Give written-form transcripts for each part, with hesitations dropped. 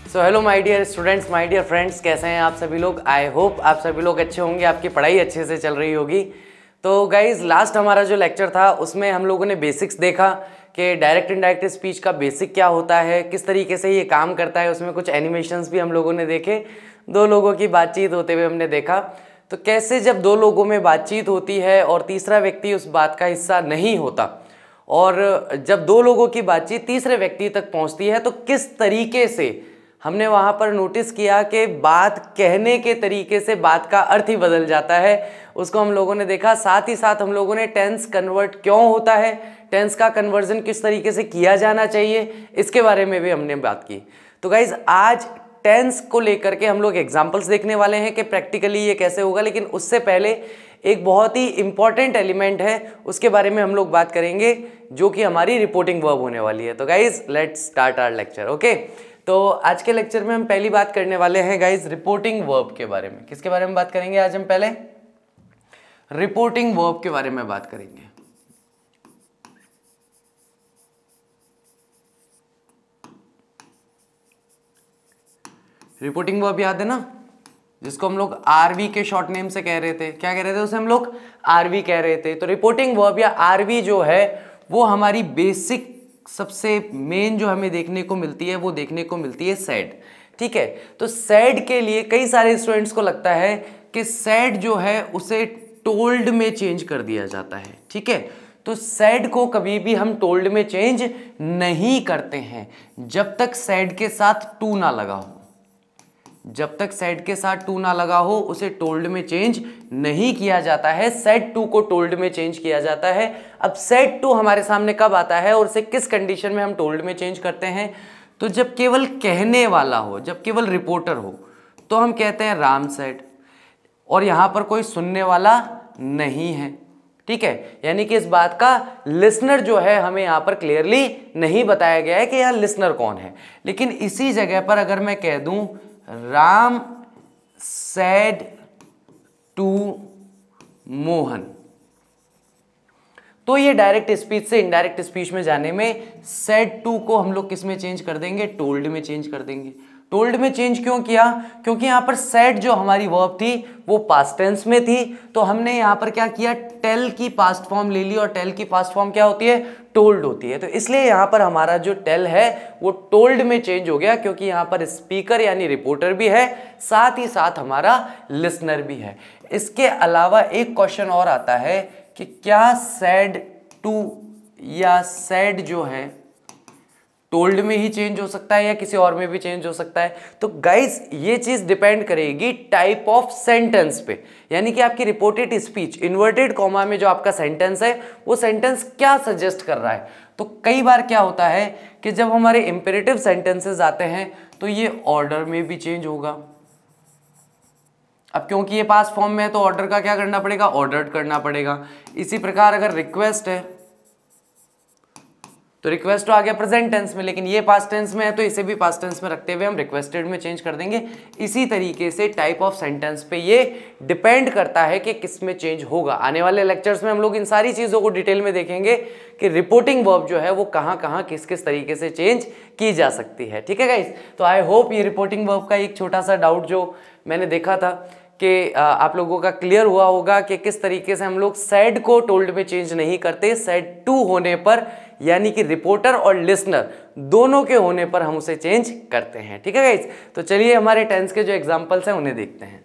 So hello my dear students, my dear friends, कैसे हैं आप सभी लोग। आई होप आप सभी लोग अच्छे होंगे, आपकी पढ़ाई अच्छे से चल रही होगी। तो गाइज लास्ट हमारा जो लेक्चर था उसमें हम लोगों ने बेसिक्स देखा कि डायरेक्ट इनडायरेक्ट स्पीच का बेसिक क्या होता है, किस तरीके से ये काम करता है। उसमें कुछ एनिमेशंस भी हम लोगों ने देखे, दो लोगों की बातचीत होते हुए हमने देखा। तो कैसे जब दो लोगों में बातचीत होती है और तीसरा व्यक्ति उस बात का हिस्सा नहीं होता, और जब दो लोगों की बातचीत तीसरे व्यक्ति तक पहुंचती है, तो किस तरीके से हमने वहां पर नोटिस किया कि बात कहने के तरीके से बात का अर्थ ही बदल जाता है, उसको हम लोगों ने देखा। साथ ही साथ हम लोगों ने टेंस कन्वर्ट क्यों होता है, टेंस का कन्वर्जन किस तरीके से किया जाना चाहिए, इसके बारे में भी हमने बात की। तो गाइज आज टेंस को लेकर के हम लोग एग्जाम्पल्स देखने वाले हैं कि प्रैक्टिकली ये कैसे होगा, लेकिन उससे पहले एक बहुत ही इंपॉर्टेंट एलिमेंट है, उसके बारे में हम लोग बात करेंगे, जो कि हमारी रिपोर्टिंग वर्ब होने वाली है। तो guys let's start our lecture. Okay, तो आज के लेक्चर में हम पहली बात करने वाले हैं गाइज रिपोर्टिंग वर्ब के बारे में। किसके बारे में बात करेंगे आज हम? पहले रिपोर्टिंग वर्ब के बारे में बात करेंगे। रिपोर्टिंग वर्ब याद है ना, जिसको हम लोग आरवी के शॉर्ट नेम से कह रहे थे। क्या कह रहे थे उसे हम लोग? आरवी कह रहे थे। तो रिपोर्टिंग वर्ब या आरवी जो है वो हमारी बेसिक सबसे मेन जो हमें देखने को मिलती है, वो देखने को मिलती है सेड। ठीक है, तो सेड के लिए कई सारे स्टूडेंट्स को लगता है कि सेड जो है उसे टोल्ड में चेंज कर दिया जाता है। ठीक है, तो सेड को कभी भी हम टोल्ड में चेंज नहीं करते हैं जब तक सेड के साथ टू ना लगा हो। जब तक सेड के साथ टू ना लगा हो उसे टोल्ड में चेंज नहीं किया जाता है। सेड टू को टोल्ड में चेंज किया जाता है। अब सेड टू हमारे सामने कब आता है और उसे किस कंडीशन में हम टोल्ड में चेंज करते हैं? तो जब केवल कहने वाला हो, जब केवल रिपोर्टर हो, तो हम कहते हैं राम सेड, और यहां पर कोई सुनने वाला नहीं है। ठीक है, यानी कि इस बात का लिसनर जो है हमें यहां पर क्लियरली नहीं बताया गया है कि यहां लिसनर कौन है। लेकिन इसी जगह पर अगर मैं कह दूं राम सेड टू मोहन, तो ये डायरेक्ट स्पीच से इनडायरेक्ट स्पीच में जाने में सेड टू को हम लोग किस में चेंज कर देंगे? टोल्ड में चेंज कर देंगे। टोल्ड में चेंज क्यों किया? क्योंकि यहां पर सेड जो हमारी वर्ब थी वो पास्ट टेंस में थी, तो हमने यहां पर क्या किया? टेल की पास्ट फॉर्म ले ली, और टेल की पास्ट फॉर्म क्या होती है? टोल्ड होती है। तो इसलिए यहां पर हमारा जो टेल है वो टोल्ड में चेंज हो गया, क्योंकि यहां पर स्पीकर यानी रिपोर्टर भी है, साथ ही साथ हमारा लिसनर भी है। इसके अलावा एक क्वेश्चन और आता है कि क्या सेड टू या सेड जो है टोल्ड में ही चेंज हो सकता है या किसी और में भी चेंज हो सकता है? तो गाइस ये चीज डिपेंड करेगी टाइप ऑफ सेंटेंस पे, यानी कि आपकी रिपोर्टेड स्पीच इन्वर्टेड कॉमा में जो आपका सेंटेंस है वो सेंटेंस क्या सजेस्ट कर रहा है। तो कई बार क्या होता है कि जब हमारे इंपेरेटिव सेंटेंसेस आते हैं तो ये ऑर्डर में भी चेंज होगा। अब क्योंकि ये पास्ट फॉर्म में है तो ऑर्डर का क्या करना पड़ेगा? ऑर्डर्ड करना पड़ेगा। इसी प्रकार अगर रिक्वेस्ट है तो रिक्वेस्ट तो आ गया प्रेजेंट टेंस में, लेकिन ये पास्ट टेंस में है तो इसे भी पास्ट टेंस में रखते हुए हम रिक्वेस्टेड में चेंज कर देंगे। इसी तरीके से टाइप ऑफ सेंटेंस पे ये डिपेंड करता है कि किस में चेंज होगा। आने वाले लेक्चर्स में हम लोग इन सारी चीजों को डिटेल में देखेंगे कि रिपोर्टिंग वर्ब जो है वो कहाँ कहाँ किस किस तरीके से चेंज की जा सकती है। ठीक है गाइस, तो आई होप ये रिपोर्टिंग वर्ब का एक छोटा सा डाउट जो मैंने देखा था कि आप लोगों का क्लियर हुआ होगा कि किस तरीके से हम लोग सेड को टोल्ड में चेंज नहीं करते, सेड टू होने पर, यानी कि रिपोर्टर और लिसनर दोनों के होने पर हम उसे चेंज करते हैं। ठीक है गाइज, तो चलिए हमारे टेंस के जो एग्जांपल्स हैं उन्हें देखते हैं।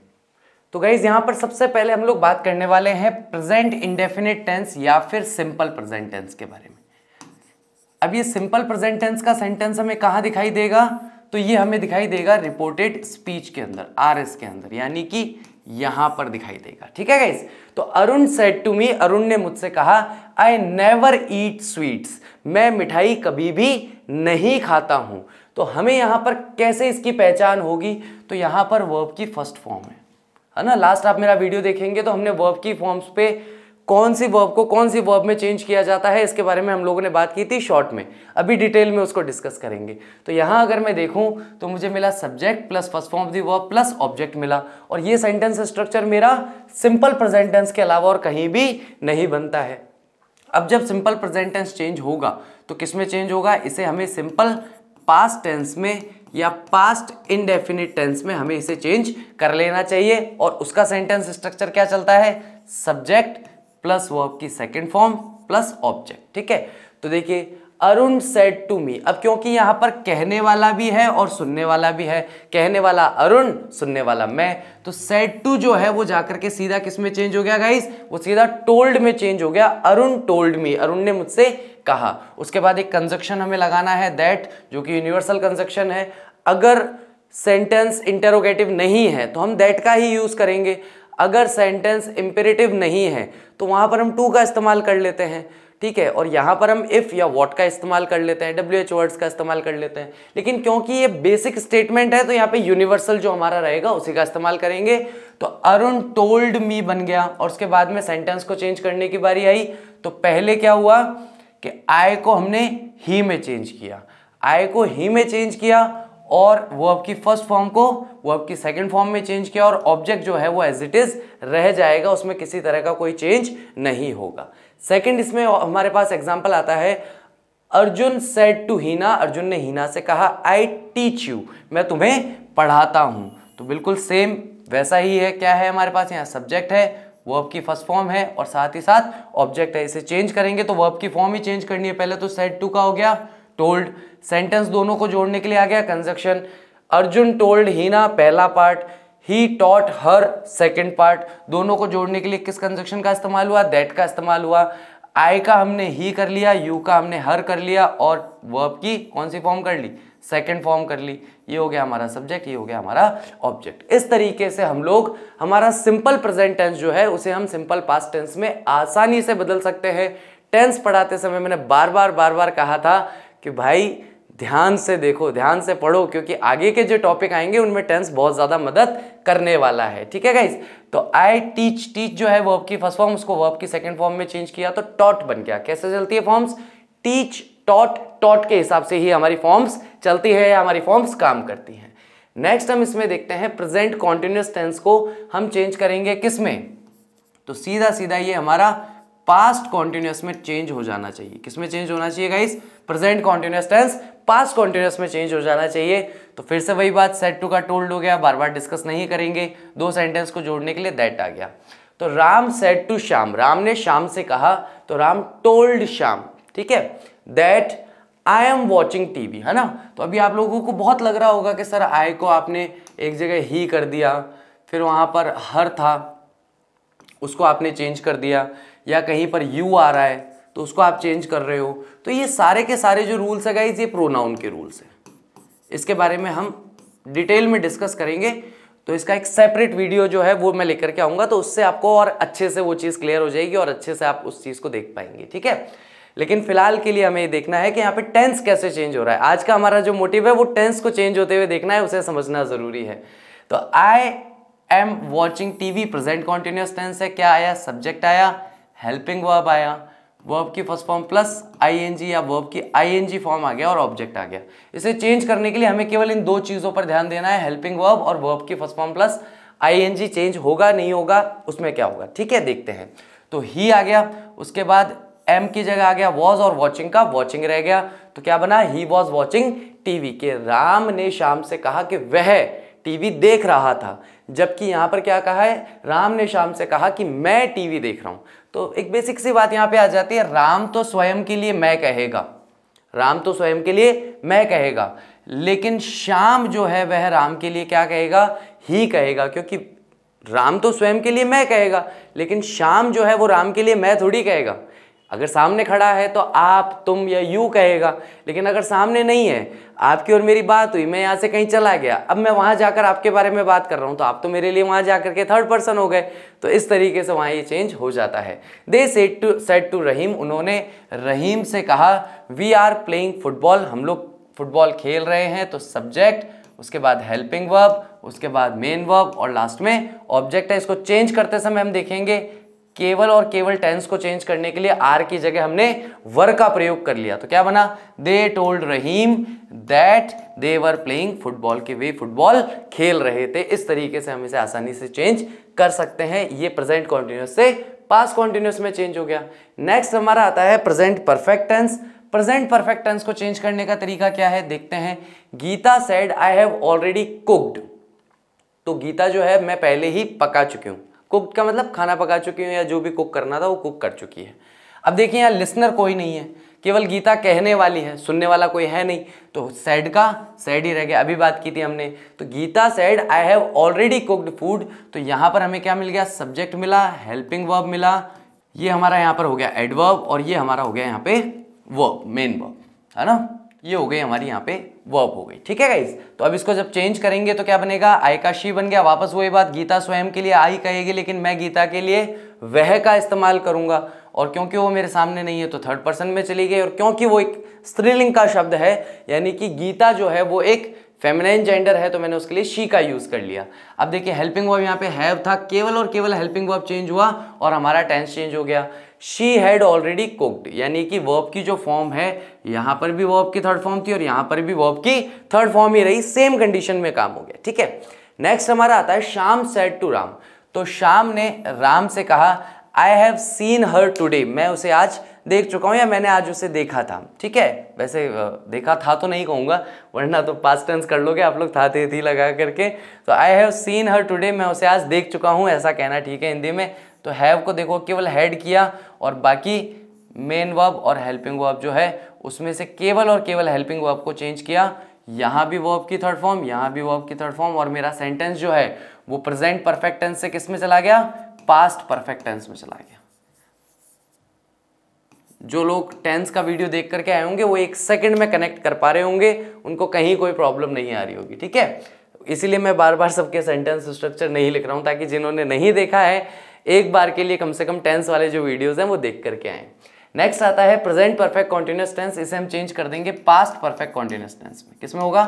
तो गाइज यहां पर सबसे पहले हम लोग बात करने वाले हैं प्रेजेंट इंडेफिनिट टेंस या फिर सिंपल प्रेजेंट टेंस के बारे में। अब ये सिंपल प्रेजेंट टेंस का सेंटेंस हमें कहां दिखाई देगा? तो ये हमें दिखाई देगा रिपोर्टेड स्पीच के अंदर, आरएस के अंदर, यानी कि यहां पर दिखाई देगा। ठीक है गाइस, तो Arun said to me, Arun ने मुझसे कहा, आई नेवर ईट स्वीट्स, मैं मिठाई कभी भी नहीं खाता हूं। तो हमें यहां पर कैसे इसकी पहचान होगी? तो यहां पर वर्ब की फर्स्ट फॉर्म है ना। लास्ट आप मेरा वीडियो देखेंगे तो हमने वर्ब की फॉर्म्स पे कौन सी वर्ब को कौन सी वर्ब में चेंज किया जाता है इसके बारे में हम लोगों ने बात की थी शॉर्ट में। अभी डिटेल में उसको डिस्कस करेंगे। तो यहां अगर मैं देखूं तो मुझे मिला subject plus first form of the verb plus object मिला, और ये सेंटेंस स्ट्रक्चर मेरा सिंपल प्रेजेंट टेंस के अलावा और कहीं भी नहीं बनता है। अब जब सिंपल प्रेजेंट टेंस चेंज होगा तो किस में चेंज होगा? इसे हमें सिंपल पास्ट टेंस में या पास्ट इंडेफिनिट टेंस में हमें इसे चेंज कर लेना चाहिए। और उसका सेंटेंस स्ट्रक्चर क्या चलता है, सब्जेक्ट प्लस वर्ब की सेकंड फॉर्म प्लस ऑब्जेक्ट। ठीक है, तो देखिए अरुण सेड टू मी, अब क्योंकि यहां पर कहने वाला भी है और सुनने वाला भी है, कहने वाला अरुण, सुनने वाला मैं, तो सेड टू जो है वो जाकर के सीधा किस में चेंज हो गया गाइस, वो सीधा टोल्ड में चेंज हो गया। अरुण टोल्ड मी, अरुण ने मुझसे कहा। उसके बाद एक कंजक्शन हमें लगाना है दैट, जो कि यूनिवर्सल कंजक्शन है। अगर सेंटेंस इंटेरोगेटिव नहीं है तो हम दैट का ही यूज करेंगे, अगर सेंटेंस इंपेरेटिव नहीं है तो वहां पर हम टू का इस्तेमाल कर लेते हैं। ठीक है, और यहां पर हम इफ या व्हाट का इस्तेमाल कर लेते हैं, WH वर्ड्स का इस्तेमाल कर लेते हैं। लेकिन क्योंकि ये बेसिक स्टेटमेंट है तो यहाँ पे यूनिवर्सल जो हमारा रहेगा उसी का इस्तेमाल करेंगे। तो अरुण टोल्ड मी बन गया, और उसके बाद में सेंटेंस को चेंज करने की बारी आई। तो पहले क्या हुआ कि आई को हमने ही में चेंज किया, आई को ही में चेंज किया, और वर्ब की फर्स्ट फॉर्म को वर्ब की सेकंड फॉर्म में चेंज किया, और ऑब्जेक्ट जो है वो एज इट इज रह जाएगा, उसमें किसी तरह का कोई चेंज नहीं होगा। सेकंड, इसमें हमारे पास एग्जांपल आता है, अर्जुन सेड टू हीना, अर्जुन ने हीना से कहा, आई टीच यू, मैं तुम्हें पढ़ाता हूं। तो बिल्कुल सेम वैसा ही है। क्या है हमारे पास यहाँ, सब्जेक्ट है, वर्ब की फर्स्ट फॉर्म है, और साथ ही साथ ऑब्जेक्ट है। इसे चेंज करेंगे तो वर्ब की फॉर्म ही चेंज करनी है। पहले तो सेड टू का हो गया टोल्ड, सेंटेंस दोनों को जोड़ने के लिए आ गया कंजक्शन, अर्जुन टोल्ड हीना पहला part, he taught her second part, दोनों को जोड़ने के लिए किस कंजक्शन का इस्तेमाल हुआ, दैट का इस्तेमाल हुआ। आई का हमने ही कर लिया, यू का हमने हर कर लिया, और वर्ब की कौन सी फॉर्म कर ली, सेकंड फॉर्म कर ली। ये हो गया हमारा सब्जेक्ट, ये हो गया हमारा ऑब्जेक्ट। इस तरीके से हम लोग हमारा सिंपल प्रेजेंट टेंस जो है उसे हम सिंपल पास्ट टेंस में आसानी से बदल सकते हैं। टेंस पढ़ाते समय मैंने बार बार कहा था कि भाई ध्यान से देखो, ध्यान से पढ़ो, क्योंकि आगे के जो टॉपिक आएंगे उनमें टेंस बहुत ज्यादा मदद करने वाला है। ठीक है गाइस, तो आई टीच, टीच जो है वर्ब की फर्स्ट फॉर्म, उसको वर्ब की सेकंड फॉर्म में चेंज किया तो टॉट बन गया। कैसे चलती है फॉर्म्स, टीच टॉट, टॉट के हिसाब से ही हमारी फॉर्म्स चलती है या हमारी फॉर्म्स काम करती हैं। नेक्स्ट हम इसमें देखते हैं प्रेजेंट कॉन्टिन्यूअस टेंस को हम चेंज करेंगे किस में, तो सीधा सीधा ये हमारा पास्ट कॉन्टिन्यूअस में चेंज हो जाना चाहिए। किस में चेंज होना चाहिए guys, present continuous tense past continuous में चेंज हो जाना चाहिए। तो फिर से वही बात, सेड टू का टोल्ड हो गया, बार बार डिस्कस नहीं करेंगे, दो सेंटेंस को जोड़ने के लिए दैट आ गया। तो राम सेड टू श्याम, राम ने श्याम से कहा, तो राम टोल्ड श्याम। ठीक है, that I am watching TV, है ना। तो अभी आप लोगों को बहुत लग रहा होगा कि सर आई को आपने एक जगह ही कर दिया, फिर वहां पर हर था उसको आपने चेंज कर दिया, या कहीं पर यू आ रहा है तो उसको आप चेंज कर रहे हो। तो ये सारे के सारे जो रूल्स है गाइस, ये प्रोनाउन के रूल्स हैं। इसके बारे में हम डिटेल में डिस्कस करेंगे, तो इसका एक सेपरेट वीडियो जो है वो मैं लेकर के आऊंगा, तो उससे आपको और अच्छे से वो चीज़ क्लियर हो जाएगी और अच्छे से आप उस चीज़ को देख पाएंगे। ठीक है, लेकिन फिलहाल के लिए हमें ये देखना है कि यहाँ पे टेंस कैसे चेंज हो रहा है। आज का हमारा जो मोटिव है वो टेंस को चेंज होते हुए देखना है, उसे समझना जरूरी है। तो I am watching TV present continuous tense है, क्या आया, सब्जेक्ट आया, हेल्पिंग वर्ब आया, वर्ब की फर्स्ट फॉर्म प्लस आईएनजी या वर्ब की आईएनजी फॉर्म आ गया, और ऑब्जेक्ट आ गया। इसे चेंज करने के लिए हमें केवल इन दो चीजों पर ध्यान देना है, हेल्पिंग वर्ब और वर्ब की first form plus ING. Change होगा नहीं होगा, उसमें क्या होगा, ठीक है, देखते हैं। तो ही आ गया, उसके बाद एम की जगह आ गया वॉज, और वॉचिंग का वॉचिंग रह गया, तो क्या बना, ही वॉज वॉचिंग टीवी। के राम ने श्याम से कहा कि वह टीवी देख रहा था, जबकि यहां पर क्या कहा है, राम ने श्याम से कहा कि मैं टीवी देख रहा हूं। तो एक बेसिक सी बात यहां पे आ जाती है, राम तो स्वयं के लिए मैं कहेगा, राम तो स्वयं के लिए मैं कहेगा, लेकिन श्याम जो है वह राम के लिए क्या कहेगा, ही कहेगा। क्योंकि राम तो स्वयं के लिए मैं कहेगा, लेकिन श्याम जो है वो राम के लिए मैं थोड़ी कहेगा। अगर सामने खड़ा है तो आप, तुम या यू कहेगा, लेकिन अगर सामने नहीं है, आपकी और मेरी बात हुई, मैं यहाँ से कहीं चला गया, अब मैं वहां जाकर आपके बारे में बात कर रहा हूं, तो आप तो मेरे लिए वहां जाकर के थर्ड पर्सन हो गए। तो इस तरीके से वहां ये चेंज हो जाता है। दे सेड टू रहीम, उन्होंने रहीम से कहा, वी आर प्लेइंग फुटबॉल, हम लोग फुटबॉल खेल रहे हैं। तो सब्जेक्ट, उसके बाद हेल्पिंग वर्ब, उसके बाद मेन वर्ब, और लास्ट में ऑब्जेक्ट है। इसको चेंज करते समय हम देखेंगे केवल और केवल टेंस को चेंज करने के लिए आर की जगह हमने वर का प्रयोग कर लिया। तो क्या बना, they told Rahim that they were playing football, के वे फुटबॉल खेल रहे थे। इस तरीके से हम इसे आसानी से चेंज कर सकते हैं। ये प्रेजेंट कॉन्टिन्यूअस से पास्ट कॉन्टिन्यूअस में चेंज हो गया। नेक्स्ट हमारा आता है present perfect tense. Present perfect tense को चेंज करने का तरीका क्या है देखते हैं। Geeta said I have already cooked, तो गीता जो है मैं पहले ही पका चुकी हूँ। कुक्ड का मतलब खाना पका चुकी हूँ या जो भी कुक करना था वो कुक कर चुकी है। अब देखिए यहाँ लिसनर कोई नहीं है, केवल गीता कहने वाली है, सुनने वाला कोई है नहीं, तो सेड का सेड ही रह गया। अभी बात की थी हमने, तो Geeta said I have already cooked food, तो यहाँ पर हमें क्या मिल गया, सब्जेक्ट मिला, हेल्पिंग वर्ब मिला, ये हमारा यहाँ पर हो गया एडवर्ब और ये हमारा हो गया यहाँ पे वर्ब, मेन वर्ब, है ना। ये हो गई हमारी यहाँ पे वर्ब हो गई, ठीक है गाइस। तो अब इसको जब चेंज करेंगे तो क्या बनेगा, आई का शी बन गया। वापस वही बात, गीता स्वयं के लिए आई कहेगी, लेकिन मैं गीता के लिए वह का इस्तेमाल करूंगा, और क्योंकि वो मेरे सामने नहीं है तो थर्ड पर्सन में चली गई, और क्योंकि वो एक स्त्रीलिंग का शब्द है, यानी कि गीता जो है वो एक फेमिनाइन जेंडर है, तो मैंने उसके लिए शी का यूज कर लिया। अब देखिए हेल्पिंग वर्ब यहाँ पे हैव था, केवल और केवल हेल्पिंग वर्ब चेंज हुआ और हमारा टेंस चेंज हो गया। शी हैड ऑलरेडी कुक्ड, यानी कि वर्ब की जो फॉर्म है, यहाँ पर भी वर्ब की थर्ड फॉर्म थी और यहाँ पर भी वर्ब की थर्ड फॉर्म ही रही, सेम कंडीशन में काम हो गया, ठीक है। नेक्स्ट हमारा आता है श्याम सेड टू राम, तो श्याम ने राम से कहा I have seen her today, मैं उसे आज देख चुका हूं या मैंने आज उसे देखा था, ठीक है। वैसे देखा था तो नहीं कहूंगा, वरना तो पास्ट टेंस कर लोगे आप लोग, था थी लगा करके। तो I have seen her today, मैं उसे आज देख चुका हूं, ऐसा कहना ठीक है हिंदी में। तो हैव को देखो केवल हेड किया और बाकी मेन वर्ब और हेल्पिंग वर्ब जो है उसमें से केवल और केवल हेल्पिंग वर्ब को चेंज किया। यहाँ भी वर्ब की थर्ड फॉर्म, यहाँ भी वर्ब की थर्ड फॉर्म, और मेरा सेंटेंस जो है वो प्रेजेंट परफेक्ट टेंस से किस में चला गया, पास्ट परफेक्ट टेंस में चला गया। जो लोग टेंस का वीडियो देख करके आए होंगे वो एक सेकंड में कनेक्ट कर पा रहे होंगे, उनको कहीं कोई प्रॉब्लम नहीं आ रही होगी, ठीक है। इसीलिए मैं बार बार सबके सेंटेंस स्ट्रक्चर नहीं लिख रहा हूं, ताकि जिन्होंने नहीं देखा है एक बार के लिए कम से कम टेंस वाले जो वीडियोस हैं वो देख करके आए। नेक्स्ट आता है प्रेजेंट परफेक्ट कॉन्टिन्यूअस टेंस, इसे हम चेंज कर देंगे पास्ट परफेक्ट कॉन्टिन्यूअस टेंस में। किसमें होगा,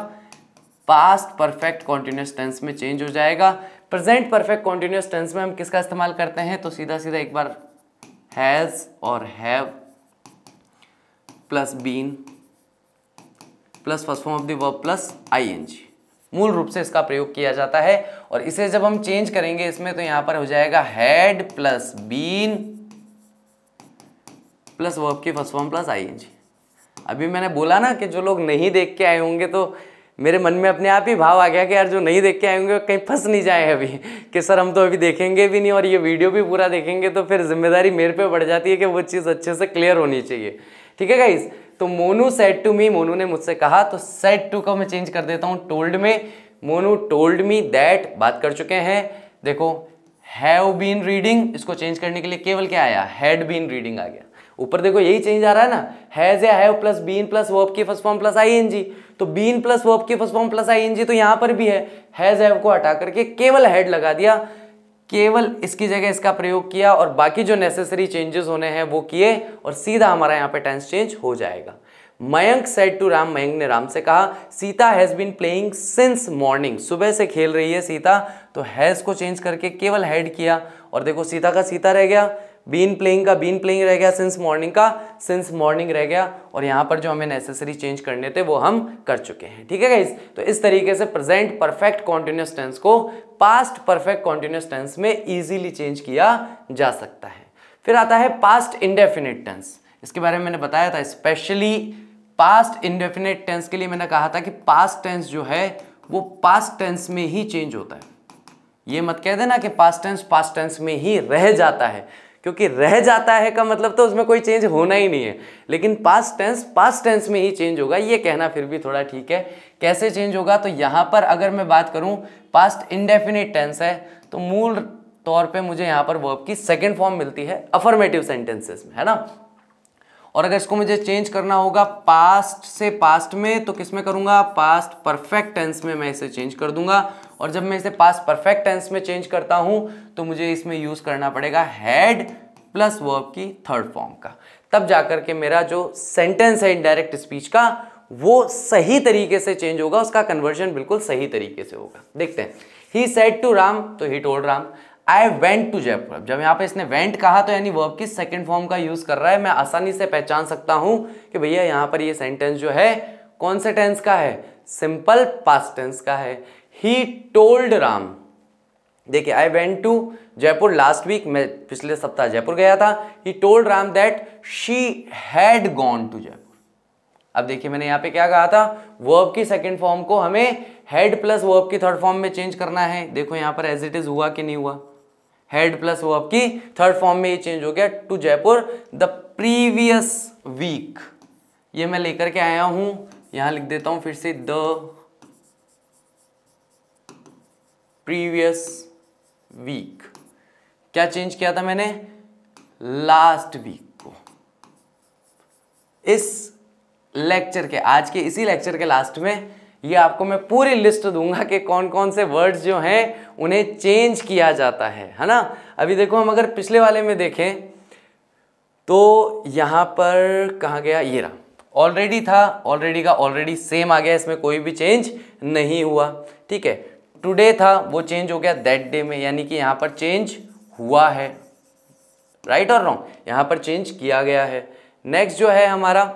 पास्ट परफेक्ट कॉन्टिन्यूअस टेंस में चेंज हो जाएगा। प्रेजेंट परफेक्ट कॉन्टिन्यूअस टेंस में हम किसका इस्तेमाल करते हैं, तो सीधा सीधा एक बार हैज और have plus been plus first form of the verb plus ING, मूल रूप से इसका प्रयोग किया जाता है। और इसे जब हम चेंज करेंगे इसमें, तो यहां पर हो जाएगा had plus been plus verb की फर्स्ट फॉर्म प्लस आईएनजी। अभी मैंने बोला ना कि जो लोग नहीं देख के आए होंगे, तो मेरे मन में अपने आप ही भाव आ गया कि यार जो नहीं देख के आए होंगे कहीं फंस नहीं जाए अभी, कि सर हम तो अभी देखेंगे भी नहीं और ये वीडियो भी पूरा देखेंगे, तो फिर जिम्मेदारी मेरे पे बढ़ जाती है कि वो चीज़ अच्छे से क्लियर होनी चाहिए, ठीक है गाइस। तो Monu said to me, Monu ने मुझसे कहा, तो सेड टू का मैं चेंज कर देता हूँ टोल्ड में। मोनू टोल्ड मी दैट, बात कर चुके हैं। देखो हैव बीन रीडिंग, इसको चेंज करने के लिए केवल क्या आया, हैड बीन रीडिंग आ गया। ऊपर देखो यही चेंज आ रहा है ना, हैज या have plus been plus verb की फर्स्ट फॉर्म प्लस आईएनजी, तो बीन प्लस वर्ब की फर्स्ट फॉर्म प्लस आईएनजी तो यहाँ पर भी है। हैज हैव को हटा करके केवल हैड लगा दिया, केवल इसकी जगह इसका प्रयोग किया और बाकी जो नेसेसरी चेंजेस होने हैं वो किए, और सीधा हमारा यहाँ पे टेंस चेंज हो जाएगा। मयंक सेड टू राम, मयंक ने राम से कहा Sita has been playing since morning, सुबह से खेल रही है सीता, तो हैज को चेंज करके केवल हैड किया, और देखो सीता का सीता रह गया, बीन प्लेइंग का बीन प्लेइंग रह गया, सिंस मॉर्निंग का सिंस मॉर्निंग रह गया, और यहाँ पर जो हमें नेसेसरी चेंज करने थे वो हम कर चुके हैं, ठीक है गाइस। तो इस तरीके से प्रेजेंट परफेक्ट कॉन्टिन्यूअस टेंस को पास्ट परफेक्ट कॉन्टिन्यूअस टेंस में इजीली चेंज किया जा सकता है। फिर आता है पास्ट इंडेफिनिट टेंस, इसके बारे में मैंने बताया था, स्पेशली पास्ट इंडेफिनिट टेंस के लिए मैंने कहा था कि पास्ट टेंस जो है वो पास्ट टेंस में ही चेंज होता है। ये मत कह देना कि पास्ट टेंस में ही रह जाता है, क्योंकि रह जाता है का मतलब तो उसमें कोई चेंज होना ही नहीं है, लेकिन पास्ट टेंस में ही चेंज होगा, ये कहना फिर भी थोड़ा ठीक है। कैसे चेंज होगा, तो यहाँ पर अगर मैं बात करूँ पास्ट इंडेफिनिट टेंस है, तो मूल तौर पे मुझे यहाँ पर वर्ब की सेकेंड फॉर्म मिलती है अफर्मेटिव सेंटेंसेस में, है ना। और अगर इसको मुझे चेंज करना होगा पास्ट से पास्ट में, तो किस में करूंगा, पास्ट परफेक्ट टेंस में मैं इसे चेंज कर दूंगा। और जब मैं इसे पास्ट परफेक्ट टेंस में चेंज करता हूं तो मुझे इसमें यूज करना पड़ेगा हैड प्लस वर्ब की थर्ड फॉर्म का, तब जाकर के मेरा जो सेंटेंस है इनडायरेक्ट स्पीच का वो सही तरीके से चेंज होगा, उसका कन्वर्जन बिल्कुल सही तरीके से होगा। देखते हैं, ही सेड टू राम, तो he told Ram I went to Jaipur. जब यहाँ पे इसने वेंट कहा तो यानी वर्ब की सेकंड फॉर्म का यूज कर रहा है। मैं आसानी से पहचान सकता हूं कि भैया यहाँ पर ये सेंटेंस जो है कौन से टेंस का है, सिंपल पास्ट टेंस का है। ही टोल्ड राम, देखिए I went to Jaipur last week, मैं पिछले सप्ताह जयपुर गया था। He told Ram that she had gone to Jaipur, अब देखिए मैंने यहाँ पे क्या कहा था, वर्ब की सेकंड फॉर्म को हमें हेड प्लस वर्ब की थर्ड फॉर्म में चेंज करना है। देखो यहाँ पर एज इट इज हुआ कि नहीं हुआ, हेड प्लस वर्ब की थर्ड फॉर्म में ये चेंज हो गया to Jaipur the previous week. ये मैं लेकर के आया हूं, यहां लिख देता हूं फिर से, द प्रीवियस वीक। क्या चेंज किया था मैंने, लास्ट वीक को। इस लेक्चर के, आज के इसी लेक्चर के लास्ट में ये आपको मैं पूरी लिस्ट दूंगा कि कौन कौन से वर्ड्स जो हैं उन्हें चेंज किया जाता है ना। अभी देखो हम अगर पिछले वाले में देखें तो यहां पर कहाँ गया, ये रहा, ऑलरेडी था, ऑलरेडी का ऑलरेडी सेम आ गया, इसमें कोई भी चेंज नहीं हुआ। ठीक है, टुडे था वो चेंज हो गया दैट डे में, यानी कि यहां पर चेंज हुआ है, राइट और रॉन्ग, यहां पर चेंज किया गया है। नेक्स्ट जो है हमारा,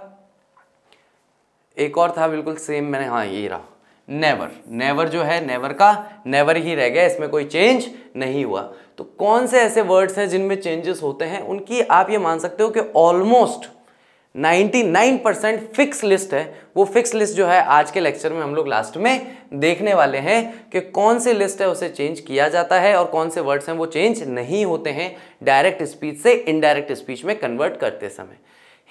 एक और था बिल्कुल सेम मैंने, हाँ ये रहा, नेवर। नेवर जो है, नेवर का नेवर ही रह गया, इसमें कोई चेंज नहीं हुआ। तो कौन से ऐसे वर्ड्स हैं जिनमें चेंजेस होते हैं, उनकी आप ये मान सकते हो कि ऑलमोस्ट 99% फिक्स लिस्ट है। वो फिक्स लिस्ट जो है आज के लेक्चर में हम लोग लास्ट में देखने वाले हैं कि कौन सी लिस्ट है उसे चेंज किया जाता है और कौन से वर्ड्स हैं वो चेंज नहीं होते हैं डायरेक्ट स्पीच से इनडायरेक्ट स्पीच में कन्वर्ट करते समय।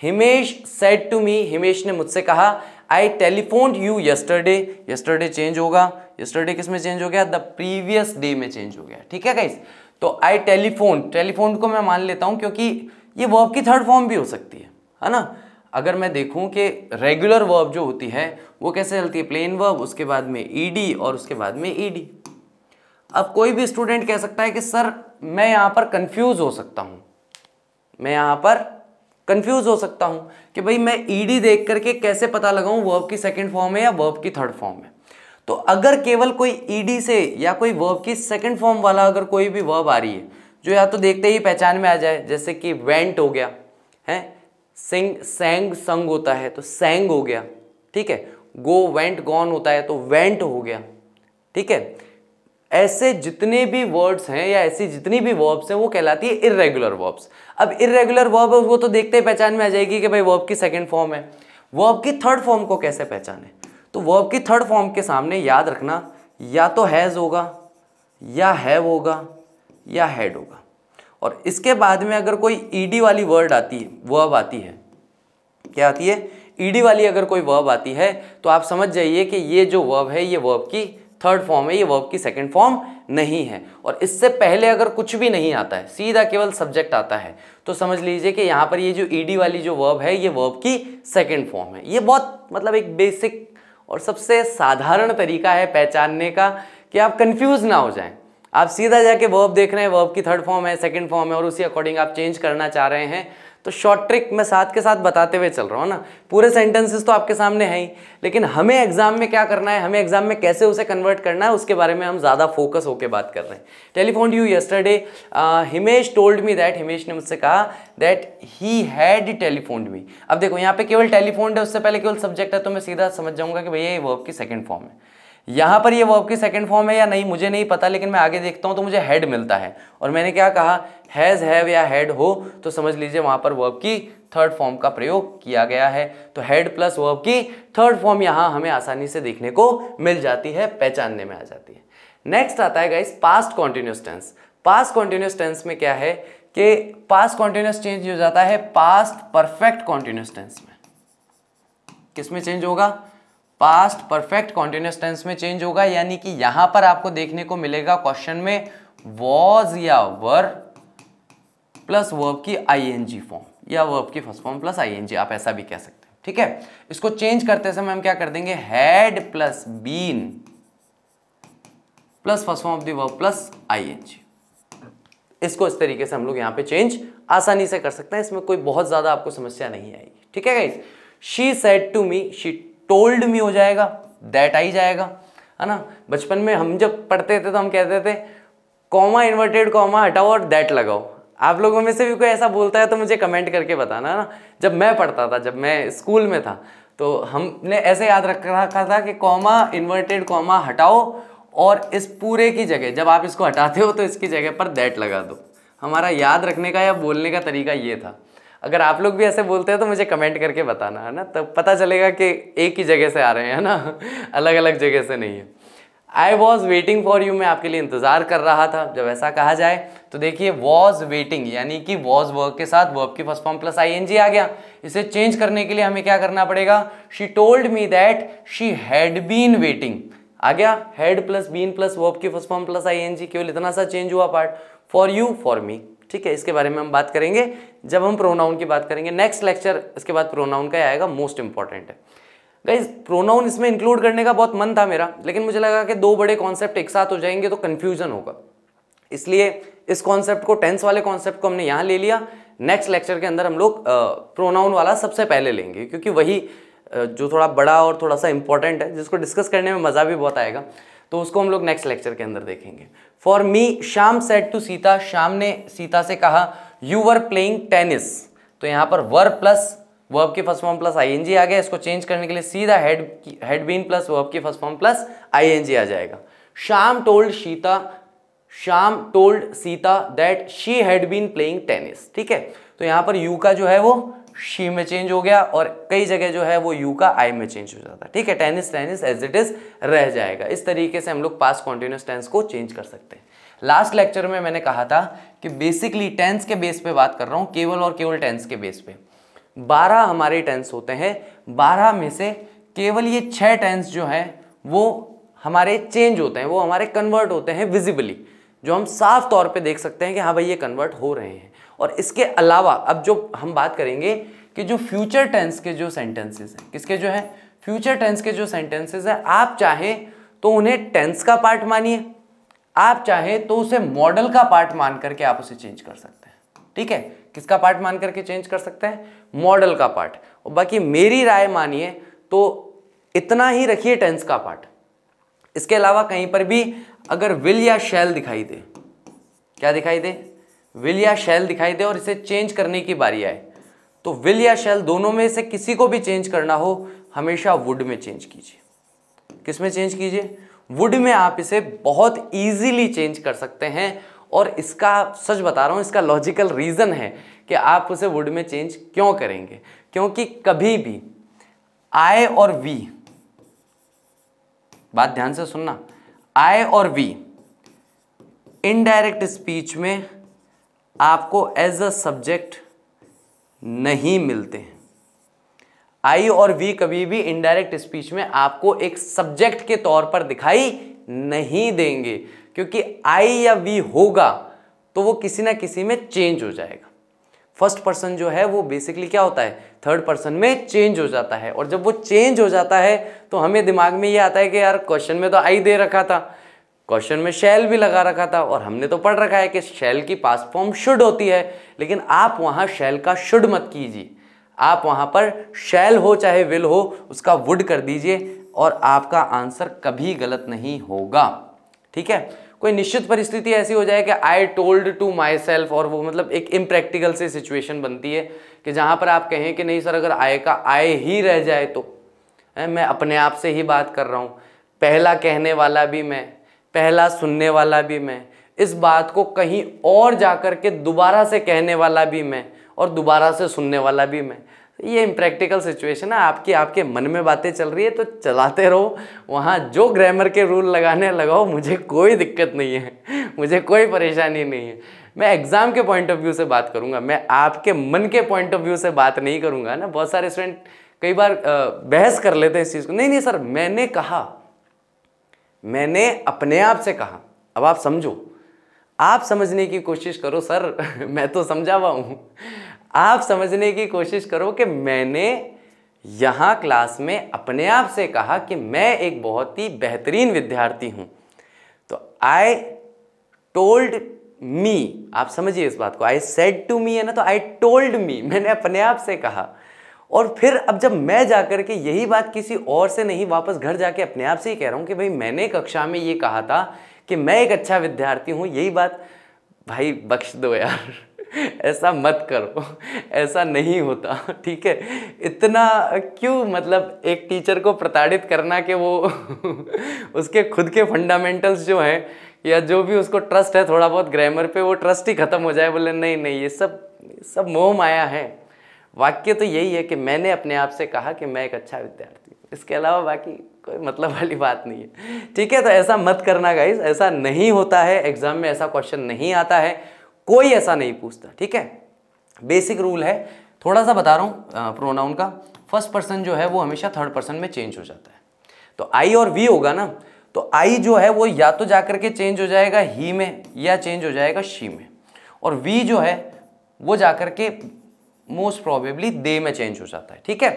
Himesh said to me, Himesh ने मुझसे कहा, I telephoned you yesterday. Yesterday change होगा, यस्टरडे किस में चेंज हो गया, द प्रीवियस डे में चेंज हो गया। ठीक है गाइस, तो आई टेलीफोन, टेलीफोन को मैं मान लेता हूं क्योंकि ये वर्ब की थर्ड फॉर्म भी हो सकती है ना। अगर मैं देखूं कि रेगुलर वर्ब जो होती है वो कैसे चलती है, प्लेन वर्ब, उसके बाद में ईडी और उसके बाद में ईडी। अब कोई भी स्टूडेंट कह सकता है कि सर मैं यहां पर कंफ्यूज हो सकता हूं, मैं यहां पर कंफ्यूज हो सकता हूं कि भाई मैं ईडी देख करके कैसे पता लगाऊं वर्ब की सेकंड फॉर्म है या वर्ब की थर्ड फॉर्म है। तो अगर केवल कोई ईडी से या कोई वर्ब की सेकंड फॉर्म वाला अगर कोई भी वर्ब आ रही है जो या तो देखते ही पहचान में आ जाए, जैसे कि वेंट हो गया है, सिंग सैंग संग होता है तो सैंग हो गया। ठीक है, गो वेंट गॉन होता है तो वेंट हो गया। ठीक है, ऐसे जितने भी वर्ड्स हैं या ऐसी जितनी भी वर्ब्स हैं वो कहलाती है इर्रेगुलर वर्ब्स। अब इर्रेगुलर वर्ब है वो तो देखते ही पहचान में आ जाएगी कि भाई वर्ब की सेकंड फॉर्म है। वर्ब की थर्ड फॉर्म को कैसे पहचाने, तो वर्ब की थर्ड फॉर्म के सामने याद रखना या तो हैज होगा या हैव होगा या हैड होगा। और इसके बाद में अगर कोई ईडी वाली वर्ड आती है, वर्ब आती है, क्या आती है, ईडी वाली अगर कोई वर्ब आती है तो आप समझ जाइए कि ये जो वर्ब है ये वर्ब की थर्ड फॉर्म है, ये वर्ब की सेकंड फॉर्म नहीं है। और इससे पहले अगर कुछ भी नहीं आता है, सीधा केवल सब्जेक्ट आता है, तो समझ लीजिए कि यहाँ पर ये जो ईडी वाली जो वर्ब है ये वर्ब की सेकंड फॉर्म है। ये बहुत मतलब एक बेसिक और सबसे साधारण तरीका है पहचानने का कि आप कंफ्यूज ना हो जाएं। आप सीधा जाके वर्ब देख रहे हैं, वर्ब की थर्ड फॉर्म है, सेकंड फॉर्म है और उसी अकॉर्डिंग आप चेंज करना चाह रहे हैं, तो शॉर्ट ट्रिक मैं साथ के साथ बताते हुए चल रहा हूँ ना। पूरे सेंटेंसेस तो आपके सामने हैं ही, लेकिन हमें एग्जाम में क्या करना है, हमें एग्जाम में कैसे उसे कन्वर्ट करना है उसके बारे में हम ज़्यादा फोकस होकर बात कर रहे हैं। Telephoned you yesterday, Himesh told me that, Himesh ने मुझसे कहा दैट ही हैड टेलीफोन्ड मी। अब देखो यहाँ पे केवल टेलीफोन्ड है, उससे पहले केवल सब्जेक्ट है, तो मैं सीधा समझ जाऊंगा कि भैया ये वर्ब की सेकंड फॉर्म है। यहाँ पर ये वर्ब की सेकंड फॉर्म है या नहीं मुझे नहीं पता, लेकिन मैं आगे देखता हूँ तो मुझे हेड मिलता है और मैंने क्या कहा, हैज हैव या हेड हो तो समझ लीजिए वहाँ पर वर्ब की थर्ड फॉर्म का प्रयोग किया गया है। तो हेड प्लस वर्ब की थर्ड फॉर्म यहाँ हमें आसानी से देखने को मिल जाती है, पहचानने में आ जाती है। नेक्स्ट आता है guys past continuous tense. Past continuous tense में क्या है कि पास्ट कॉन्टिन्यूअस चेंज हो जाता है पास्ट परफेक्ट कॉन्टिन्यूअस टेंस में। किसमें चेंज होगा, पास्ट परफेक्ट कॉन्टिन्यूअस टेंस में चेंज होगा। यानी कि यहां पर आपको देखने को मिलेगा क्वेश्चन में वॉज या वर प्लस वर्ब की आईएनजी फॉर्म या वर्ब की फर्स्ट फॉर्म प्लस आईएनजी, आप ऐसा भी कह सकते हैं। ठीक है, इसको चेंज करते समय हम क्या कर देंगे, had plus been plus first form of the verb plus ING. इसको इस तरीके से हम लोग यहाँ पे चेंज आसानी से कर सकते हैं, इसमें कोई बहुत ज्यादा आपको समस्या नहीं आएगी। ठीक है guys, she said to me, she told me हो जाएगा, दैट आई जाएगा, है ना। बचपन में हम जब पढ़ते थे तो हम कहते थे कॉमा इन्वर्टेड कॉमा हटाओ और दैट लगाओ। आप लोगों में से भी कोई ऐसा बोलता है तो मुझे कमेंट करके बताना, है ना। जब मैं पढ़ता था, जब मैं स्कूल में था, तो हमने ऐसे याद रख रखा था कि कॉमा इन्वर्टेड कॉमा हटाओ और इस पूरे की जगह जब आप इसको हटाते हो तो इसकी जगह पर दैट लगा दो। हमारा याद रखने का या बोलने का तरीका ये था। अगर आप लोग भी ऐसे बोलते हैं तो मुझे कमेंट करके बताना, है ना, तब पता चलेगा कि एक ही जगह से आ रहे हैं ना, अलग अलग जगह से नहीं है। I was waiting for you, मैं आपके लिए इंतजार कर रहा था। जब ऐसा कहा जाए तो देखिए वॉज वेटिंग यानी कि वॉज वर्ब के साथ वर्ब की फर्स्ट फॉर्म प्लस आईएनजी आ गया। इसे चेंज करने के लिए हमें क्या करना पड़ेगा, she told me that she had been waiting, आ गया had plus been plus verb की फर्स्ट फॉर्म प्लस आईएनजी, केवल इतना सा चेंज हुआ part, for you for me. ठीक है, इसके बारे में हम बात करेंगे जब हम प्रोनाउन की बात करेंगे नेक्स्ट लेक्चर। इसके बाद प्रोनाउन का आएगा, मोस्ट इंपॉर्टेंट है गाइस। प्रोनाउन इसमें इंक्लूड करने का बहुत मन था मेरा, लेकिन मुझे लगा कि दो बड़े कॉन्सेप्ट एक साथ हो जाएंगे तो कंफ्यूजन होगा, इसलिए इस कॉन्सेप्ट को, टेंस वाले कॉन्सेप्ट को हमने यहाँ ले लिया। नेक्स्ट लेक्चर के अंदर हम लोग प्रोनाउन वाला सबसे पहले लेंगे, क्योंकि वही जो थोड़ा बड़ा और थोड़ा सा इंपॉर्टेंट है, जिसको डिस्कस करने में मज़ा भी बहुत आएगा, तो उसको हम लोग नेक्स्ट लेक्चर के अंदर देखेंगे। For me, Shyam said to Sita, Shyam ने सीता से कहा यू वर प्लेइंग टेनिस, तो यहाँ पर वर्ब प्लस वर्ब की फर्स्ट फॉर्म प्लस आईएनजी आ गया। इसको चेंज करने के लिए सीधा हैड बीन प्लस वर्ब की फर्स्ट फॉर्म प्लस आईएनजी आ जाएगा। Shyam told Sita that she had been playing tennis. ठीक है, तो यहाँ पर यू का जो है वो शी में चेंज हो गया और कई जगह जो है वो यू का आई में चेंज हो जाता है। ठीक है, tennis tennis as it is रह जाएगा। इस तरीके से हम लोग पास्ट कॉन्टिन्यूस टेंस को चेंज कर सकते हैं। लास्ट लेक्चर में मैंने कहा था कि बेसिकली टेंस के बेस पे बात कर रहा हूँ, केवल और केवल टेंस के बेस पे। 12 हमारे टेंस होते हैं, 12 में से केवल ये 6 टेंस जो हैं वो हमारे चेंज होते हैं, वो हमारे कन्वर्ट होते हैं विजिबली, जो हम साफ तौर पे देख सकते हैं कि हाँ भाई ये कन्वर्ट हो रहे हैं। और इसके अलावा अब जो हम बात करेंगे कि जो फ्यूचर टेंस के जो सेंटेंसेस हैं, किसके जो है फ्यूचर टेंस के जो सेंटेंसेस हैं, आप चाहें तो उन्हें टेंस का पार्ट मानिए, आप चाहें तो उसे मॉडल का पार्ट मान करके आप उसे चेंज कर सकते हैं। ठीक है, किसका पार्ट मान करके चेंज कर सकते हैं, मॉडल का पार्ट। और बाकी मेरी राय मानिए तो इतना ही रखिए टेंस का पार्ट। इसके अलावा कहीं पर भी अगर विल या शैल दिखाई दे, क्या दिखाई दे, विल या शैल दिखाई दे और इसे चेंज करने की बारी आए, तो विल या शैल दोनों में से किसी को भी चेंज करना हो, हमेशा वुड में चेंज कीजिए। किस में चेंज कीजिए, वुड में आप इसे बहुत ईजीली चेंज कर सकते हैं। और इसका सच बता रहा हूं, इसका लॉजिकल रीजन है कि आप उसे वुड में चेंज क्यों करेंगे, क्योंकि कभी भी आई और वी, बात ध्यान से सुनना, आई और वी इनडायरेक्ट स्पीच में आपको एज अ सब्जेक्ट नहीं मिलते हैं। आई और वी कभी भी इनडायरेक्ट स्पीच में आपको एक सब्जेक्ट के तौर पर दिखाई नहीं देंगे, क्योंकि आई या वी होगा तो वो किसी ना किसी में चेंज हो जाएगा। फर्स्ट पर्सन जो है वो बेसिकली क्या होता है, थर्ड पर्सन में चेंज हो जाता है। और जब वो चेंज हो जाता है तो हमें दिमाग में ये आता है कि यार क्वेश्चन में तो आई दे रखा था, क्वेश्चन में शैल भी लगा रखा था, और हमने तो पढ़ रखा है कि शैल की पास्ट फॉर्म शुड होती है। लेकिन आप वहां शैल का शुड मत कीजिए, आप वहां पर शैल हो चाहे विल हो उसका वुड कर दीजिए और आपका आंसर कभी गलत नहीं होगा। ठीक है, कोई निश्चित परिस्थिति ऐसी हो जाए कि I told to myself, और वो मतलब एक इम्प्रैक्टिकल सी सिचुएशन बनती है कि जहां पर आप कहें कि नहीं सर अगर आई का आई ही रह जाए तो मैं अपने आप से ही बात कर रहा हूं, पहला कहने वाला भी मैं, पहला सुनने वाला भी मैं, इस बात को कहीं और जाकर के दोबारा से कहने वाला भी मैं और दोबारा से सुनने वाला भी मैं। ये इम्प्रैक्टिकल सिचुएशन है, आपके मन में बातें चल रही है तो चलाते रहो, वहाँ जो ग्रामर के रूल लगाने लगाओ, मुझे कोई दिक्कत नहीं है, मुझे कोई परेशानी नहीं है। मैं एग्जाम के पॉइंट ऑफ व्यू से बात करूँगा, मैं आपके मन के पॉइंट ऑफ व्यू से बात नहीं करूँगा ना। बहुत सारे स्टूडेंट कई बार बहस कर लेते हैं इस चीज़ को, नहीं सर मैंने कहा, मैंने अपने आप से कहा। अब आप समझो, आप समझने की कोशिश करो सर, मैं तो समझा हुआ हूँ, आप समझने की कोशिश करो कि मैंने यहाँ क्लास में अपने आप से कहा कि मैं एक बहुत ही बेहतरीन विद्यार्थी हूँ। तो आई टोल्ड मी, आप समझिए इस बात को, आई सेड टू मी है ना, तो आई टोल्ड मी, मैंने अपने आप से कहा। और फिर अब जब मैं जाकर के यही बात किसी और से नहीं, वापस घर जाके अपने आप से ही कह रहा हूँ कि भाई मैंने कक्षा में ये कहा था कि मैं एक अच्छा विद्यार्थी हूँ, यही बात, भाई बख्श दो यार, ऐसा मत करो, ऐसा नहीं होता। ठीक है, इतना क्यों मतलब एक टीचर को प्रताड़ित करना कि वो उसके खुद के फंडामेंटल्स जो हैं या जो भी उसको ट्रस्ट है थोड़ा बहुत ग्रामर पे, वो ट्रस्ट ही खत्म हो जाए, बोले नहीं ये सब मोह माया है। वाक्य तो यही है कि मैंने अपने आप से कहा कि मैं एक अच्छा विद्यार्थी हूँ, इसके अलावा बाकी कोई मतलब वाली बात नहीं है, ठीक है। तो ऐसा मत करना गाइस, ऐसा नहीं होता है, एग्जाम में ऐसा क्वेश्चन नहीं आता है, कोई ऐसा नहीं पूछता, ठीक है। बेसिक रूल है, थोड़ा सा बता रहा हूँ प्रोनाउन का। फर्स्ट पर्सन जो है वो हमेशा थर्ड पर्सन में चेंज हो जाता है। तो आई और वी होगा ना, तो आई जो है वो या तो जाकर के चेंज हो जाएगा ही में या चेंज हो जाएगा शी में, और वी जो है वो जाकर के मोस्ट प्रोबेबली दे में चेंज हो जाता है, ठीक है।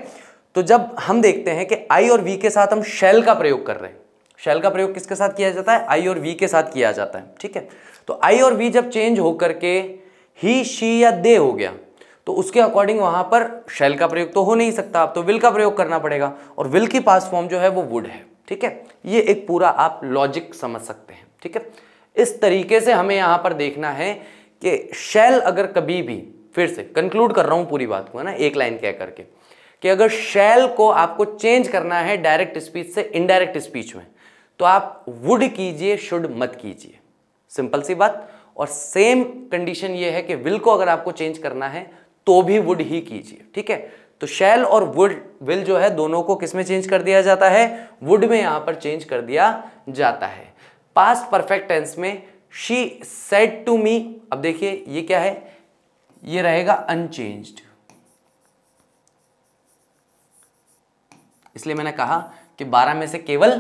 तो जब हम देखते हैं कि आई और वी के साथ हम शैल का प्रयोग कर रहे हैं, शैल का प्रयोग किसके साथ किया जाता है? आई और वी के साथ किया जाता है, ठीक है। तो आई और वी जब चेंज होकर के ही शी या दे हो गया, तो उसके अकॉर्डिंग वहां पर शैल का प्रयोग तो हो नहीं सकता, अब तो विल का प्रयोग करना पड़ेगा, और विल की पास्ट फॉर्म जो है वो वुड है, ठीक है। ये एक पूरा आप लॉजिक समझ सकते हैं, ठीक है। इस तरीके से हमें यहां पर देखना है कि शैल अगर कभी भी, फिर से कंक्लूड कर रहा हूं पूरी बात को, है ना, एक लाइन कह करके, कि अगर शैल को आपको चेंज करना है डायरेक्ट स्पीच से इनडायरेक्ट स्पीच में, तो आप वुड कीजिए, शुड मत कीजिए, सिंपल सी बात। और सेम कंडीशन ये है कि विल को अगर आपको चेंज करना है तो भी वुड ही कीजिए, ठीक है। तो शैल और वुड, विल जो है दोनों को किस में चेंज कर दिया जाता है? वुड में यहां पर चेंज कर दिया जाता है। पास्ट परफेक्ट टेंस में शी सेड टू मी, अब देखिए ये क्या है, ये रहेगा अनचेंज्ड, इसलिए मैंने कहा कि 12 में से केवल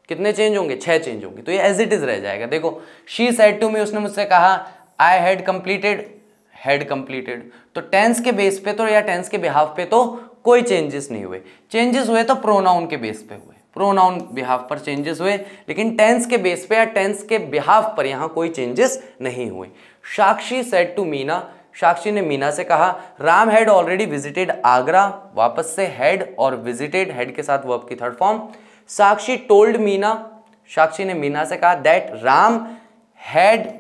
कितने चेंज होंगे? 6 चेंज होंगे, तो ये एज इट इज रह जाएगा। देखो, शी सेड टू मी, उसने मुझसे कहा, I had completed, had completed, तो टेंस के बेस पे तो या टेंस के बिहाफ पे तो कोई चेंजेस नहीं हुए। चेंजेस हुए तो प्रोनाउन के बेस पे हुए, प्रोनाउन बिहाफ पर चेंजेस हुए, लेकिन टेंस के बेस पे या टेंस के बिहाफ पर यहां कोई चेंजेस नहीं हुए। साक्षी सेड टू मीना, साक्षी ने मीना से कहा, Ram had already visited Agra, वापस से हैड और विजिटेड, हैड के साथ वर्ब की थर्ड फॉर्म। साक्षी टोल्ड मीना, साक्षी ने मीना से कहा that Ram had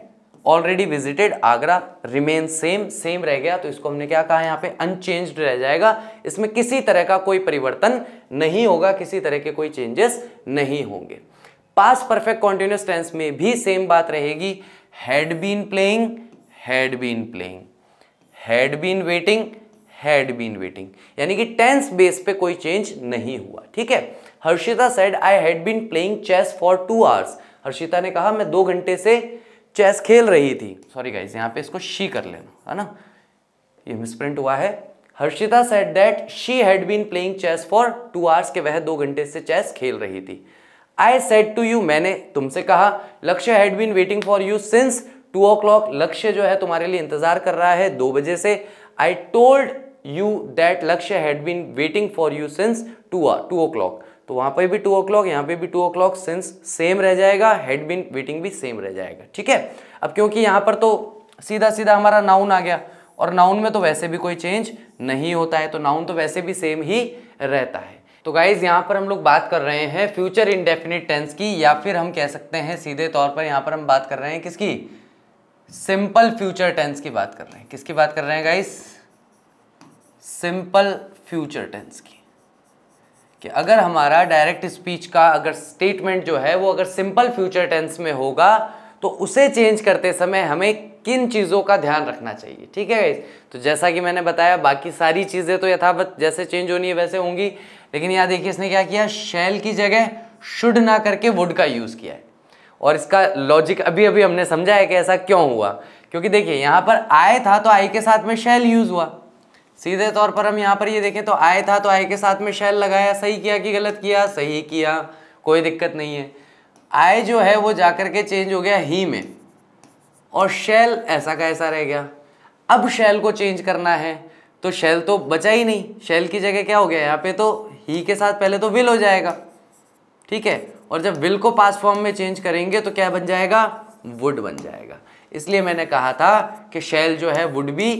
already visited Agra, remain same, same रह गया, तो इसको हमने क्या कहा यहाँ पे? अनचेंज्ड रह जाएगा। इसमें किसी तरह का कोई परिवर्तन नहीं होगा, किसी तरह के कोई चेंजेस नहीं होंगे। पास्ट परफेक्ट कॉन्टिन्यूअस टेंस में भी सेम बात रहेगी, had been playing, had been playing, had been waiting, had been waiting, यानी कि टेंस बेस पे कोई चेंज नहीं हुआ, ठीक है। Harshita said I had been playing chess for 2 hours, Harshita ने कहा मैं 2 घंटे से चेस खेल रही थी। सॉरी गाइस, यहाँ पे इसको शी कर लेना, है ना, ये मिसप्रिंट हुआ है। Harshita said that she had been playing chess for 2 hours, के वह 2 घंटे से चेस खेल रही थी। आई सेड टू यू, मैंने तुमसे कहा, Lakshya had been waiting for you since 2 o'clock, लक्ष्य जो है तुम्हारे लिए इंतजार कर रहा है 2 बजे से। I told you that Lakshya had been waiting for you since 2 o'clock, तो वहां पर भी 2 o'clock, यहाँ पे भी 2 o'clock, सिंस सेम रह जाएगा, हैड बीन वेटिंग भी सेम रह जाएगा, ठीक है। अब क्योंकि यहाँ पर तो सीधा सीधा हमारा नाउन आ गया, और नाउन में तो वैसे भी कोई चेंज नहीं होता है, तो नाउन तो वैसे भी सेम ही रहता है। तो गाइज यहाँ पर हम लोग बात कर रहे हैं फ्यूचर इंडेफिनिट टेंस की, या फिर हम कह सकते हैं सीधे तौर पर यहाँ पर हम बात कर रहे हैं किसकी? सिंपल फ्यूचर टेंस की बात कर रहे हैं। किसकी बात कर रहे हैं गाइज? सिंपल फ्यूचर टेंस की, कि अगर हमारा डायरेक्ट स्पीच का अगर स्टेटमेंट जो है वो अगर सिंपल फ्यूचर टेंस में होगा, तो उसे चेंज करते समय हमें किन चीज़ों का ध्यान रखना चाहिए, ठीक है गाइस। तो जैसा कि मैंने बताया, बाकी सारी चीज़ें तो यथावत जैसे चेंज होनी है वैसे होंगी, लेकिन यहाँ देखिए इसने क्या किया, शैल की जगह शुड ना करके वुड का यूज़ किया है। और इसका लॉजिक अभी अभी हमने समझा है कि ऐसा क्यों हुआ, क्योंकि देखिए यहाँ पर आय था तो आई के साथ में शैल यूज़ हुआ। सीधे तौर पर हम यहाँ पर ये देखें तो आय था तो आय के साथ में शैल लगाया, सही किया कि गलत किया? सही किया, कोई दिक्कत नहीं है। आय जो है वो जाकर के चेंज हो गया ही में, और शैल ऐसा का ऐसा रह गया। अब शैल को चेंज करना है तो शैल तो बचा ही नहीं, शैल की जगह क्या हो गया यहाँ पे, तो ही के साथ पहले तो विल हो जाएगा, ठीक है। और जब विल को पास्ट फॉर्म में चेंज करेंगे तो क्या बन जाएगा? वुड बन जाएगा। इसलिए मैंने कहा था कि शैल जो है वुड भी,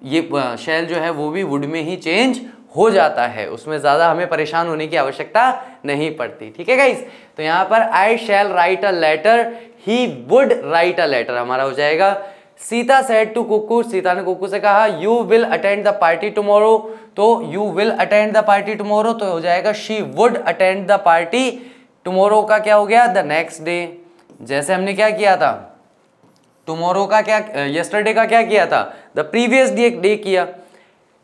ये शैल जो है वो भी वुड में ही चेंज हो जाता है, उसमें ज़्यादा हमें परेशान होने की आवश्यकता नहीं पड़ती, ठीक है गाइस। तो यहाँ पर I shall write a letter, he would write a letter हमारा हो जाएगा। सीता सेड टू कुकू, सीता ने कुकू से कहा you will attend the party tomorrow, तो you will attend the party tomorrow तो हो जाएगा she would attend the party. Tomorrow का क्या हो गया? The next day. जैसे हमने क्या किया था, टुमारो का क्या, यस्टरडे का क्या किया था? द प्रीवियस डे किया।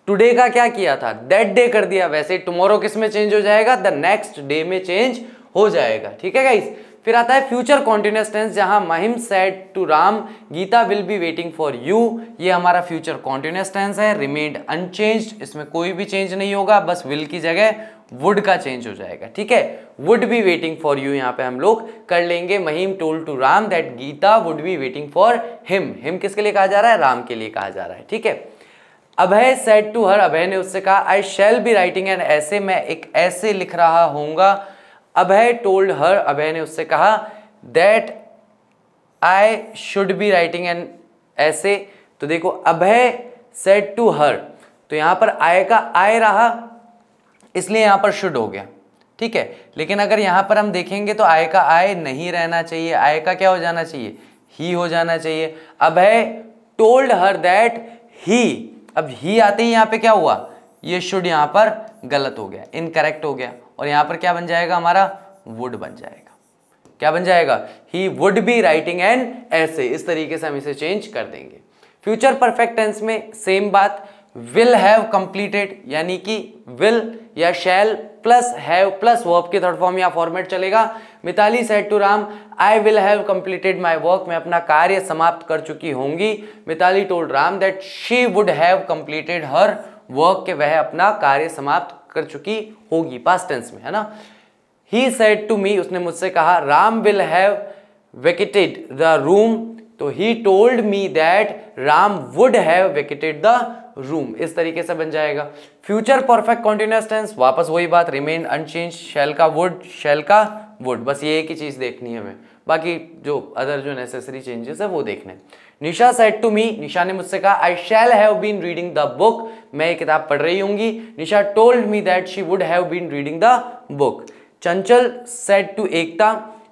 टुडे का क्या किया था, दैट डे कर दिया, वैसे टुमारो किस में चेंज हो जाएगा, द नेक्स्ट डे में चेंज हो जाएगा। ठीक है गाइस। फिर आता है फ्यूचर कॉन्टिन्यूअस टेंस, जहां Mahim said to Ram Geeta will be waiting for you, ये हमारा फ्यूचर कॉन्टिन्यूअस टेंस है, रिमेन्ड अनचेंज्ड, इसमें कोई भी चेंज नहीं होगा, बस विल की जगह वुड का चेंज हो जाएगा। ठीक है, would be waiting for you यहां पे हम लोग कर लेंगे, Mahim told to Ram that Geeta would be waiting for him, him किसके लिए कहा जा रहा है, राम के लिए कहा जा रहा है। ठीक है, अभय सेड टू हर, अभय ने उससे कहा I shall be writing an ऐसे, मैं एक ऐसे लिख रहा होऊंगा। अभय टोल्ड हर, अभय ने उससे कहा that I should be writing an ऐसे। तो देखो अभय सेड टू हर, तो यहां पर आय का आय रहा, इसलिए यहां पर शुड हो गया। ठीक है, लेकिन अगर यहां पर हम देखेंगे तो आय का आय नहीं रहना चाहिए, आय का क्या हो जाना चाहिए, ही हो जाना चाहिए। अभय टोल्ड हर दैट ही, अब ही आते ही यहां पे क्या हुआ, ये शुड यहां पर गलत हो गया, इनकरेक्ट हो गया, और यहां पर क्या बन जाएगा हमारा, वुड बन जाएगा। क्या बन जाएगा, he would be writing an ऐसे, इस तरीके से हम इसे चेंज कर देंगे। फ्यूचर परफेक्ट टेंस में सेम बात, विल हैव कंप्लीटेड, यानी कि विल या shall plus have plus verb के थर्ड फॉर्म या फॉर्मेट चलेगा। Mitali said to Ram I will have completed my work, मैं अपना कार्य समाप्त कर चुकी होंगी। Mitali told Ram that she would have completed her work, के वह अपना कार्य समाप्त कर चुकी होगी, पास्ट टेंस में है ना। ही सेड टू मी, उसने मुझसे कहा Ram will have vacated the room, तो he told me that Ram would have vacated the room, इस तरीके से बन जाएगा। फ्यूचर परफेक्ट कॉन्टिन्यूअस टेंस, वापस वही बात, रिमेन अनचेंज, शैल का वुड, शैल का वुड, बस ये एक ही चीज देखनी है हमें, बाकी जो अदर जो नेसेसरी चेंजेस है वो देखने। निशा सेड टू मी, निशा ने मुझसे कहा I shall have been reading the book, मैं ये किताब पढ़ रही होंगी। Nisha told me that she would have been reading the book. Chanchal said to Ekta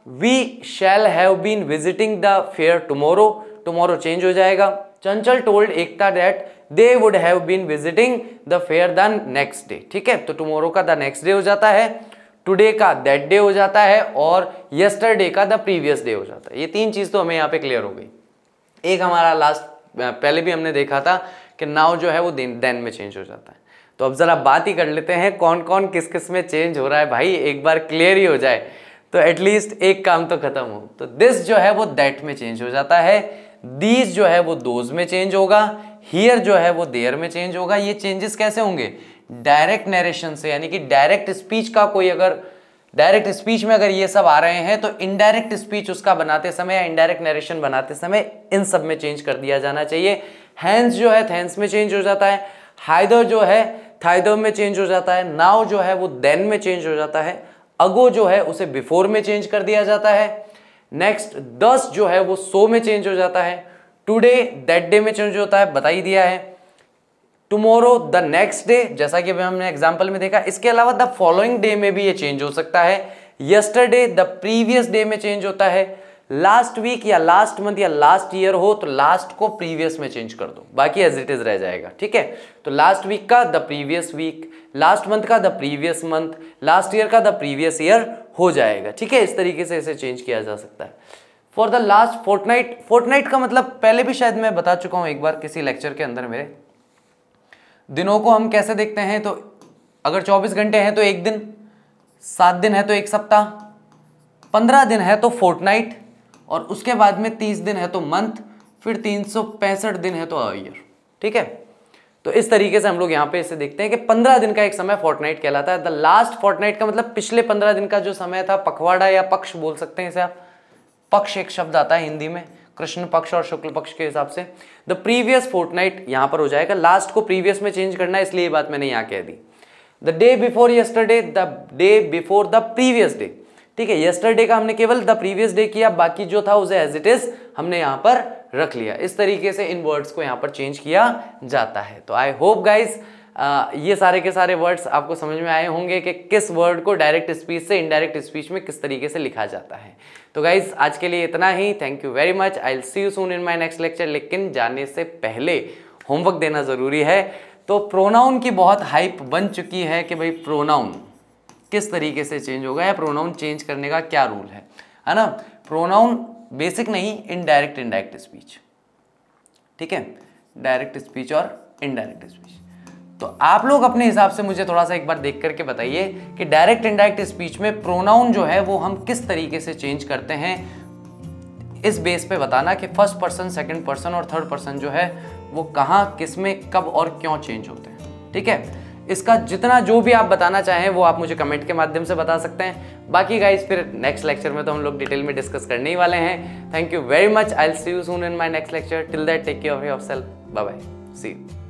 we shall have been visiting the fair tomorrow, tomorrow change हो जाएगा। Chanchal told Ekta that they would have been visiting the fair the next day. ठीक है, तो tomorrow का the next day हो जाता है, today का दैट डे हो जाता है, और यस्टरडे का द प्रीवियस डे हो जाता है। ये तीन चीज तो हमें यहाँ पे क्लियर हो गई। एक हमारा लास्ट पहले भी हमने देखा था कि नाउ जो है वो देन में चेंज हो जाता है। तो अब जरा बात ही कर लेते हैं कौन कौन किस किस में चेंज हो रहा है, भाई एक बार क्लियर ही हो जाए तो एटलीस्ट एक काम तो खत्म हो। तो दिस जो है वो दैट में चेंज हो जाता है, दीज जो है वो दोज में चेंज होगा, हियर जो है वो देयर में चेंज होगा। ये चेंजेस कैसे होंगे, डायरेक्ट नरेशन से, यानी कि डायरेक्ट स्पीच का कोई अगर डायरेक्ट स्पीच में अगर ये सब आ रहे हैं तो इनडायरेक्ट स्पीच उसका बनाते समय या इनडायरेक्ट नरेशन बनाते समय इन सब में चेंज कर दिया जाना चाहिए। हैंस जो है थैंस में चेंज हो जाता है, हाइदर जो है थाइदर में चेंज हो जाता है, नाउ जो है वो देन में चेंज हो जाता है, अगो जो है उसे बिफोर में चेंज कर दिया जाता है। नेक्स्ट दस जो है वो सो में चेंज हो जाता है, टुडे दैट डे में चेंज होता है, बता ही दिया है। टुमारो द नेक्स्ट डे, जैसा कि हमने एग्जांपल में देखा। इसके अलावा द फॉलोइंग डे में भी ये चेंज हो सकता है, यस्टरडे द प्रीवियस डे में चेंज होता है, लास्ट वीक या लास्ट मंथ या लास्ट ईयर हो तो लास्ट को प्रीवियस में चेंज कर दो, बाकी एज इट इज रह जाएगा। ठीक है, तो लास्ट वीक का the previous week, last month का the previous month, last year का द प्रीवियस ईयर हो जाएगा। ठीक है, इस तरीके से इसे चेंज किया जा सकता है। For the last fortnight, fortnight का मतलब पहले भी शायद मैं बता चुका हूं एक बार किसी लेक्चर के अंदर मेरे। दिनों को हम कैसे देखते हैं, तो अगर 24 घंटे हैं तो एक दिन, 7 दिन है तो एक सप्ताह, 15 दिन है तो फोर्टनाइट, और उसके बाद में 30 दिन है तो मंथ, फिर 365 दिन है तो ईयर। ठीक है, तो इस तरीके से हम लोग यहाँ पे इसे देखते हैं कि 15 दिन का एक समय फोर्टनाइट कहलाता है। द लास्ट फोर्टनाइट का मतलब पिछले 15 दिन का जो समय था, पखवाड़ा या पक्ष बोल सकते हैं इसे आप, पक्ष एक शब्द आता है हिंदी में, कृष्ण पक्ष और शुक्ल पक्ष के हिसाब से। द प्रीवियस फोर्टनाइट यहां पर हो जाएगा, लास्ट को प्रीवियस में चेंज करना है इसलिए ये बात मैंने यहां कह दी। The day before yesterday, the day before the previous day. ठीक है, यस्टरडे का हमने केवल द प्रीवियस डे किया, बाकी जो था उसे एज इट इज हमने यहां पर रख लिया। इस तरीके से इन वर्ड्स को यहां पर चेंज किया जाता है। तो आई होप गाइज ये सारे के सारे वर्ड्स आपको समझ में आए होंगे कि किस वर्ड को डायरेक्ट स्पीच से इनडायरेक्ट स्पीच में किस तरीके से लिखा जाता है। तो गाइज आज के लिए इतना ही, thank you very much, I will see you soon in my next lecture. लेकिन जाने से पहले होमवर्क देना जरूरी है। तो प्रोनाउन की बहुत हाइप बन चुकी है कि भाई प्रोनाउन किस तरीके से चेंज होगा या प्रोनाउन चेंज करने का क्या रूल है ना। प्रोनाउन बेसिक नहीं, इनडायरेक्ट इनडायरेक्ट स्पीच। ठीक है, डायरेक्ट स्पीच और इनडायरेक्ट स्पीच। तो आप लोग अपने हिसाब से मुझे थोड़ा सा एक बार देख करके बताइए कि डायरेक्ट इनडायरेक्ट स्पीच में प्रोनाउन जो है वो हम किस तरीके से चेंज करते हैं। इस बेस पे बताना कि फर्स्ट पर्सन, सेकंड पर्सन और थर्ड पर्सन जो है वो कहाँ, किस में, कब और क्यों चेंज होते हैं। ठीक है, इसका जितना जो भी आप बताना चाहें वो आप मुझे कमेंट के माध्यम से बता सकते हैं। बाकी गाइस फिर नेक्स्ट लेक्चर में तो हम लोग डिटेल में डिस्कस करने ही वाले हैं। Thank you very much, I will see you soon in my next lecture. Till that take care of yourself, bye bye, see you.